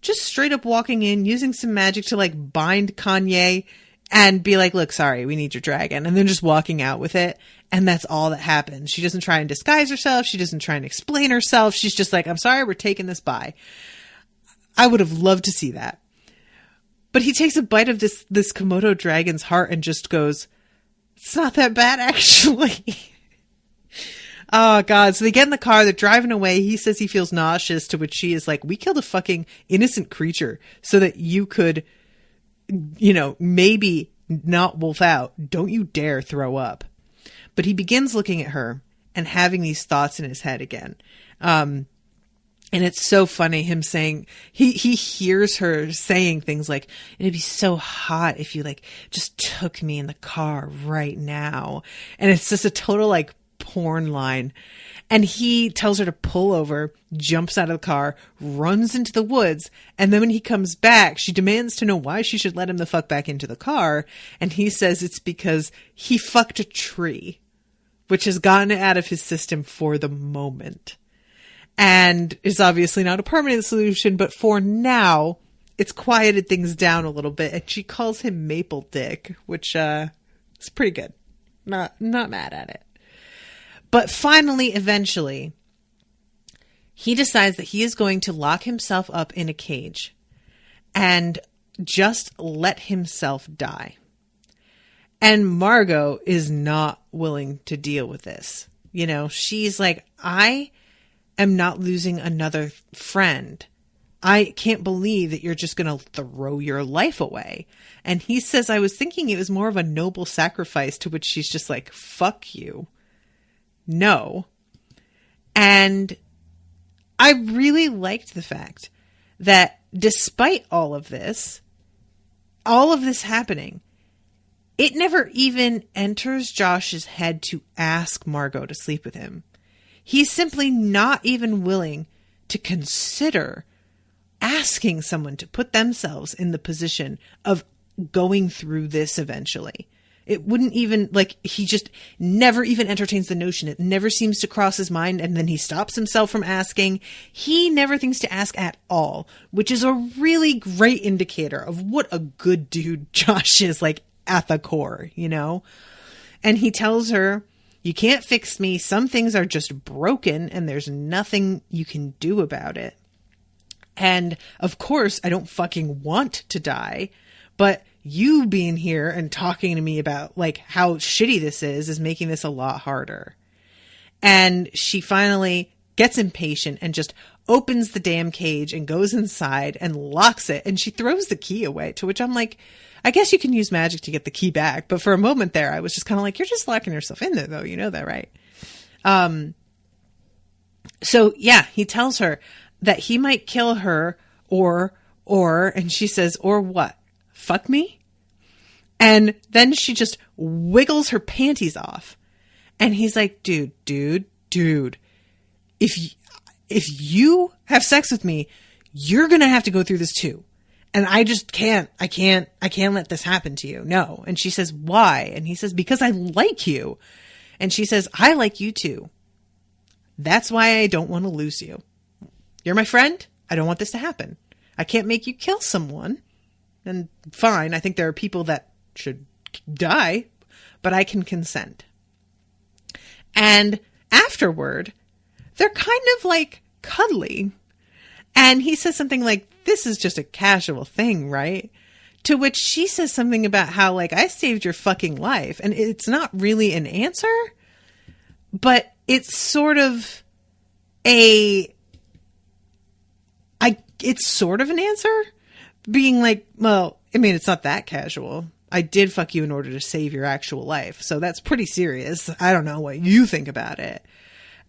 just straight up walking in, using some magic to like bind Kanye and be like, look, sorry, we need your dragon. And then just walking out with it. And that's all that happens. She doesn't try and disguise herself. She doesn't try and explain herself. She's just like, I'm sorry, we're taking this by. I would have loved to see that. But he takes a bite of this Komodo dragon's heart and just goes, it's not that bad, actually. Oh, God. So they get in the car. They're driving away. He says he feels nauseous, to which she is like, we killed a fucking innocent creature so that you could, maybe not wolf out. Don't you dare throw up. But he begins looking at her and having these thoughts in his head again. And it's so funny, him saying, he hears her saying things like, it'd be so hot if you like just took me in the car right now. And it's just a total like porn line. And he tells her to pull over, jumps out of the car, runs into the woods. And then when he comes back, she demands to know why she should let him the fuck back into the car. And he says it's because he fucked a tree, which has gotten it out of his system for the moment. And is obviously not a permanent solution, but for now, it's quieted things down a little bit. And she calls him Maple Dick, which is pretty good. Not mad at it. But finally, eventually, he decides that he is going to lock himself up in a cage and just let himself die. And Margot is not willing to deal with this. She's like, I am not losing another friend. I can't believe that you're just going to throw your life away. And he says, I was thinking it was more of a noble sacrifice, to which she's just like, fuck you. No. And I really liked the fact that despite all of this happening, it never even enters Josh's head to ask Margot to sleep with him. He's simply not even willing to consider asking someone to put themselves in the position of going through this eventually. It wouldn't even, like, he just never even entertains the notion. It never seems to cross his mind, and then he stops himself from asking. He never thinks to ask at all, which is a really great indicator of what a good dude Josh is, like, at the core, And he tells her, you can't fix me. Some things are just broken, and there's nothing you can do about it. And, of course, I don't fucking want to die, but you being here and talking to me about like how shitty this is making this a lot harder. And she finally gets impatient and just opens the damn cage and goes inside and locks it. And she throws the key away, to which I'm like, I guess you can use magic to get the key back. But for a moment there, I was just kind of like, you're just locking yourself in there though. You know that, right? So yeah, he tells her that he might kill her and she says, or what? Fuck me? And then she just wiggles her panties off. And he's like, dude, if you have sex with me, you're going to have to go through this too. And I just can't let this happen to you. No. And she says, why? And he says, because I like you. And she says, I like you too. That's why I don't want to lose you. You're my friend. I don't want this to happen. I can't make you kill someone. And fine, I think there are people that should die, but I can consent. And afterward, they're kind of like cuddly. And he says something like, this is just a casual thing, right? To which she says something about how, like, I saved your fucking life. And it's not really an answer, but it's sort of it's sort of an answer, being like, well, I mean, it's not that casual. I did fuck you in order to save your actual life. So that's pretty serious. I don't know what you think about it.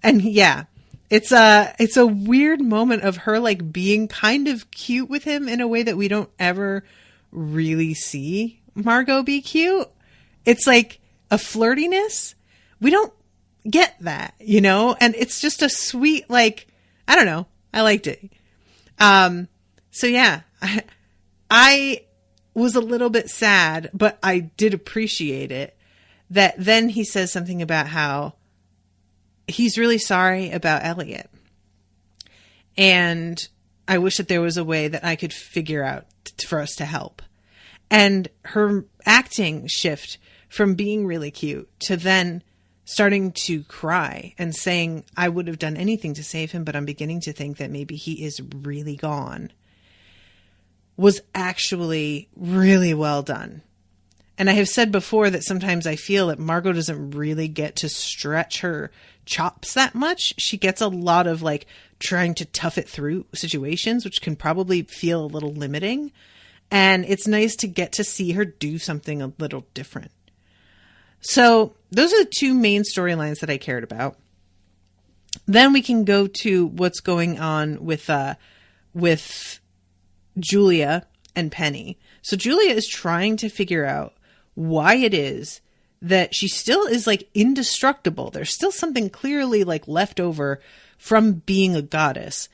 And yeah, it's a weird moment of her like being kind of cute with him in a way that we don't ever really see Margot be cute. It's like a flirtiness. We don't get that, you know? And it's just a sweet, like, I don't know. I liked it. So yeah, I was a little bit sad, but I did appreciate it that then he says something about how he's really sorry about Elliot. And I wish that there was a way that I could figure out for us to help. And her acting shift from being really cute to then starting to cry and saying, I would have done anything to save him, but I'm beginning to think that maybe he is really gone, was actually really well done. And I have said before that sometimes I feel that Margot doesn't really get to stretch her chops that much. She gets a lot of like trying to tough it through situations, which can probably feel a little limiting. And it's nice to get to see her do something a little different. So those are the two main storylines that I cared about. Then we can go to what's going on with Julia and Penny. So Julia is trying to figure out why it is that she still is like indestructible. There's still something clearly like left over from being a goddess,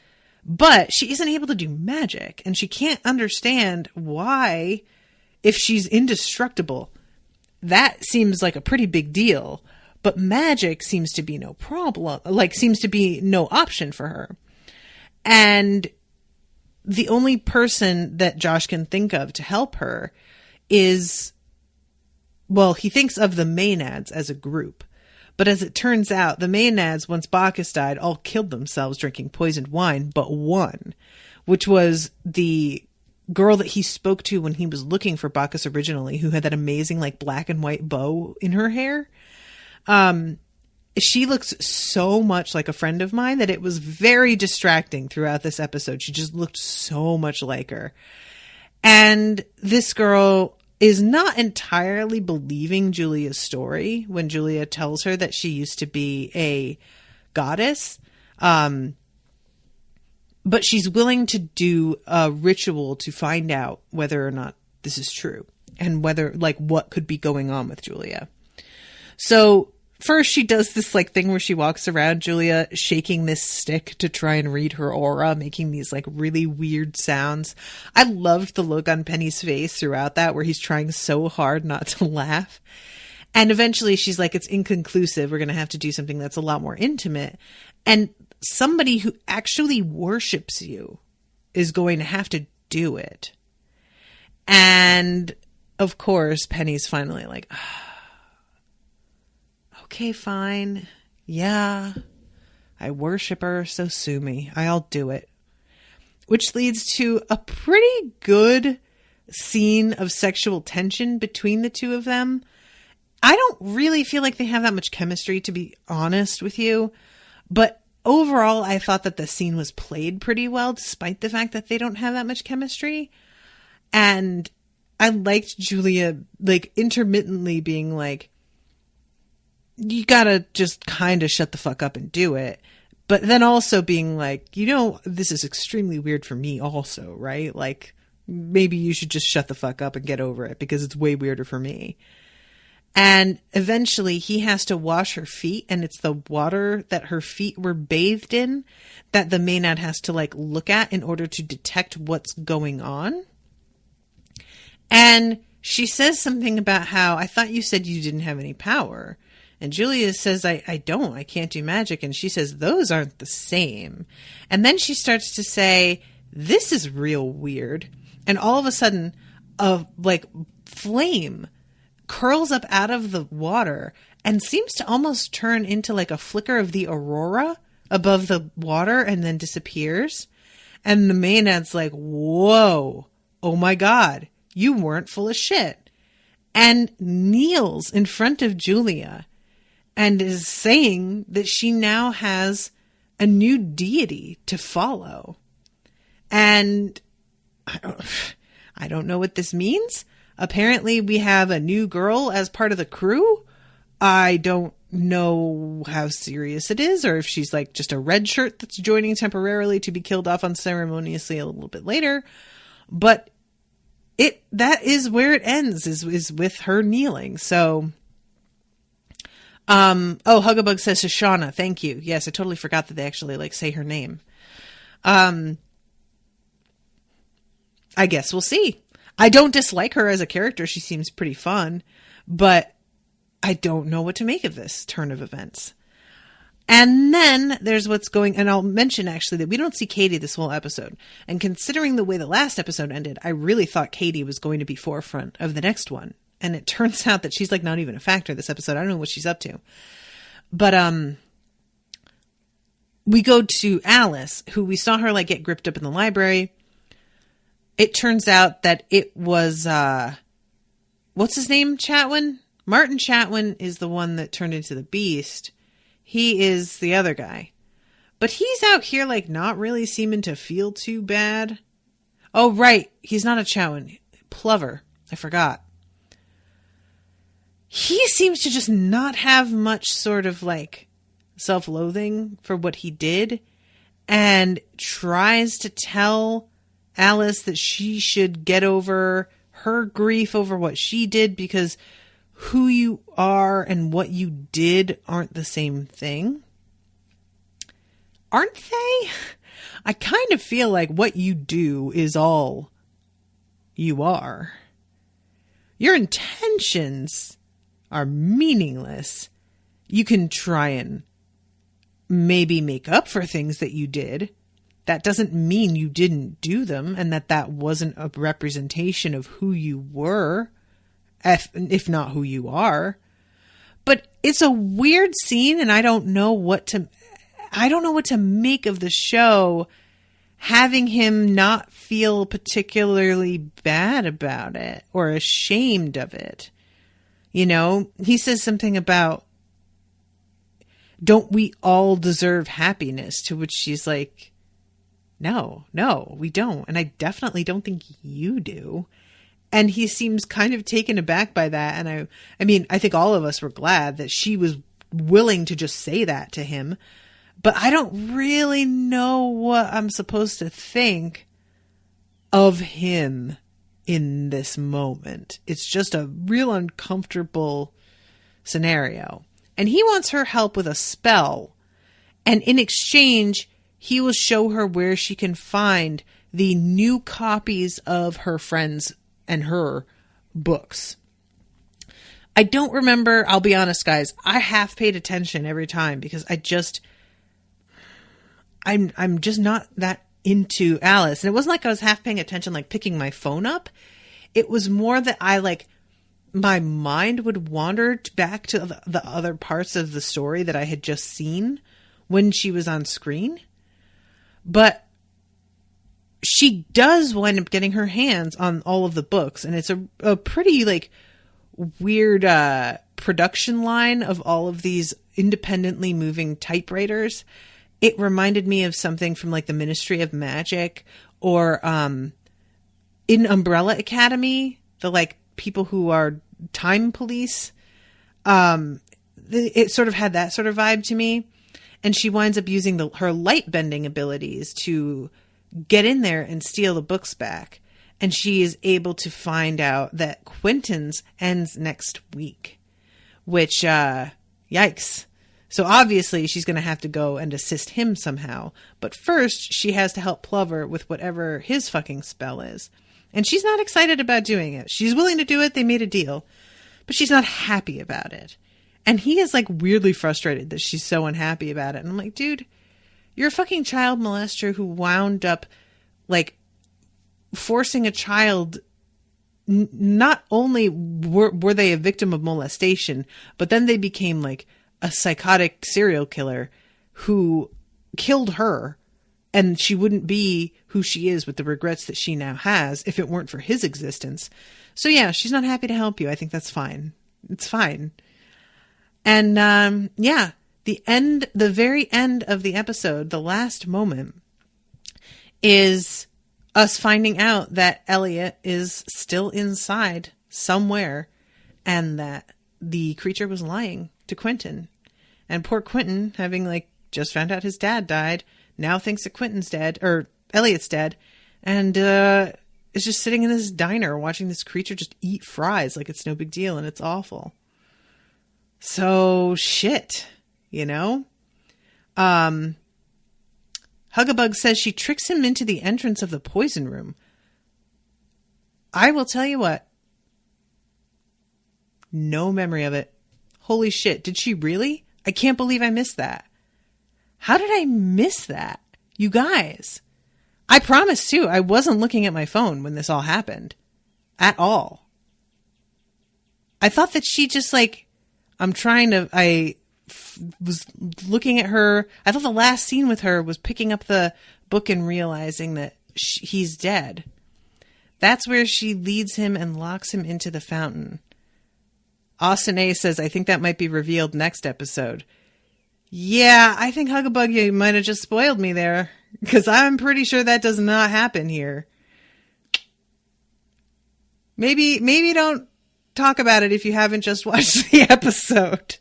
but she isn't able to do magic, and she can't understand why, if she's indestructible, that seems like a pretty big deal, but magic seems to be no problem, like seems to be no option for her. And the only person that Josh can think of to help her is, well, he thinks of the Maenads as a group. But as it turns out, the Maenads, once Bacchus died, all killed themselves drinking poisoned wine, but one, which was the girl that he spoke to when he was looking for Bacchus originally, who had that amazing like black and white bow in her hair. She looks so much like a friend of mine that it was very distracting throughout this episode. She just looked so much like her. And this girl is not entirely believing Julia's story when Julia tells her that she used to be a goddess. But she's willing to do a ritual to find out whether or not this is true and whether, like, what could be going on with Julia. So first she does this like thing where she walks around Julia shaking this stick to try and read her aura, making these like really weird sounds. I loved the look on Penny's face throughout that, where he's trying so hard not to laugh. And eventually she's like, it's inconclusive. We're going to have to do something that's a lot more intimate. And somebody who actually worships you is going to have to do it. And of course, Penny's finally like, okay, fine. Yeah, I worship her, so sue me. I'll do it. Which leads to a pretty good scene of sexual tension between the two of them. I don't really feel like they have that much chemistry, to be honest with you. But overall, I thought that the scene was played pretty well, despite the fact that they don't have that much chemistry. And I liked Julia, like, intermittently being like, you gotta just kind of shut the fuck up and do it. But then also being like, you know, this is extremely weird for me also, right? Like, maybe you should just shut the fuck up and get over it because it's way weirder for me. And eventually he has to wash her feet, and it's the water that her feet were bathed in that the Maenad has to like look at in order to detect what's going on. And she says something about how, I thought you said you didn't have any power. And Julia says, I don't, I can't do magic. And she says, those aren't the same. And then she starts to say, this is real weird. And all of a sudden, a like flame curls up out of the water and seems to almost turn into like a flicker of the aurora above the water and then disappears. And the Maenad's like, whoa, oh my God, you weren't full of shit. And kneels in front of Julia and is saying that she now has a new deity to follow. And I don't know what this means. Apparently we have a new girl as part of the crew. I don't know how serious it is, or if she's like just a red shirt that's joining temporarily to be killed off unceremoniously a little bit later. But that is where it ends, is with her kneeling. So, Hugabug says Shoshana, thank you. Yes, I totally forgot that they actually like say her name. I guess we'll see. I don't dislike her as a character. She seems pretty fun, but I don't know what to make of this turn of events. And then there's what's going, and I'll mention actually that we don't see Katie this whole episode. And considering the way the last episode ended, I really thought Katie was going to be forefront of the next one. And it turns out that she's like not even a factor this episode. I don't know what she's up to. But we go to Alice, who we saw her like get gripped up in the library. It turns out that it was, what's his name, Chatwin? Martin Chatwin is the one that turned into the beast. He is the other guy. But he's out here like not really seeming to feel too bad. Oh, right. He's not a Chatwin. Plover. I forgot. He seems to just not have much sort of like self-loathing for what he did, and tries to tell Alice that she should get over her grief over what she did, because who you are and what you did aren't the same thing. Aren't they? I kind of feel like what you do is all you are. Your intentions are meaningless. You can try and maybe make up for things that you did. That doesn't mean you didn't do them, and that wasn't a representation of who you were, if not who you are. But it's a weird scene, and I don't know what to make of the show, having him not feel particularly bad about it or ashamed of it. You know, he says something about, don't we all deserve happiness? To which she's like, no, we don't. And I definitely don't think you do. And he seems kind of taken aback by that. And I mean, I think all of us were glad that she was willing to just say that to him. But I don't really know what I'm supposed to think of him in this moment. It's just a real uncomfortable scenario. And he wants her help with a spell. And in exchange, he will show her where she can find the new copies of her friends and her books. I don't remember, I'll be honest, guys, I half paid attention every time because I'm just not that into Alice. And it wasn't like I was half paying attention, like picking my phone up. It was more that my mind would wander back to the other parts of the story that I had just seen when she was on screen. But she does wind up getting her hands on all of the books. And it's a pretty weird production line of all of these independently moving typewriters. It reminded me of something from the Ministry of Magic, or in Umbrella Academy, the people who are time police. It sort of had that sort of vibe to me. And she winds up using her light bending abilities to get in there and steal the books back. And she is able to find out that Quentin's ends next week, which, yikes. So obviously she's going to have to go and assist him somehow. But first she has to help Plover with whatever his fucking spell is. And she's not excited about doing it. She's willing to do it. They made a deal, but she's not happy about it. And he is like weirdly frustrated that she's so unhappy about it. And I'm like, dude, you're a fucking child molester who wound up like forcing a child. Not only were they a victim of molestation, but then they became like a psychotic serial killer who killed her, and she wouldn't be who she is with the regrets that she now has if it weren't for his existence. So yeah, she's not happy to help you. I think that's fine. It's fine. And yeah, the very end of the episode, the last moment, is us finding out that Elliot is still inside somewhere and that the creature was lying to Quentin. And poor Quentin, having like just found out his dad died, now thinks that Quentin's dead, or Elliot's dead, and is just sitting in this diner watching this creature just eat fries like it's no big deal, and it's awful. So shit, you know? Hugabug says she tricks him into the entrance of the poison room. I will tell you what. No memory of it. Holy shit, did she really? I can't believe I missed that. How did I miss that? You guys. I promise too, I wasn't looking at my phone when this all happened. At all. I thought that she just like, I was looking at her. I thought the last scene with her was picking up the book and realizing that he's dead. That's where she leads him and locks him into the fountain. Austin A says, I think that might be revealed next episode. Yeah, I think Hugabug, you might have just spoiled me there, because I'm pretty sure that does not happen here. Maybe don't talk about it if you haven't just watched the episode.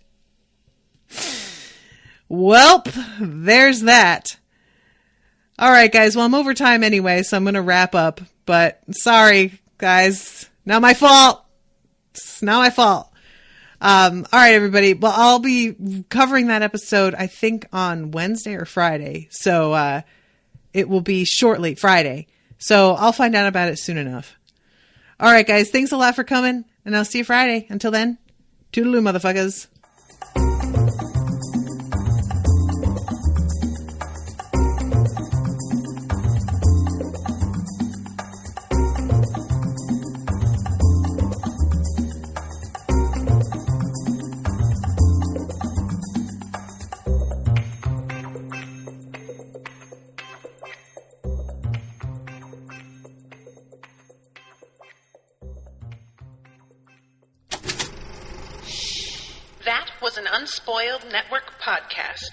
Welp, there's that. All right, guys. Well, I'm over time anyway, so I'm going to wrap up. But sorry, guys. Not my fault. It's not my fault. All right, everybody. Well, I'll be covering that episode, I think, on Wednesday or Friday. So it will be shortly, Friday. So I'll find out about it soon enough. All right, guys. Thanks a lot for coming, and I'll see you Friday. Until then, toodaloo, motherfuckers. That was an Unspoiled Network podcast.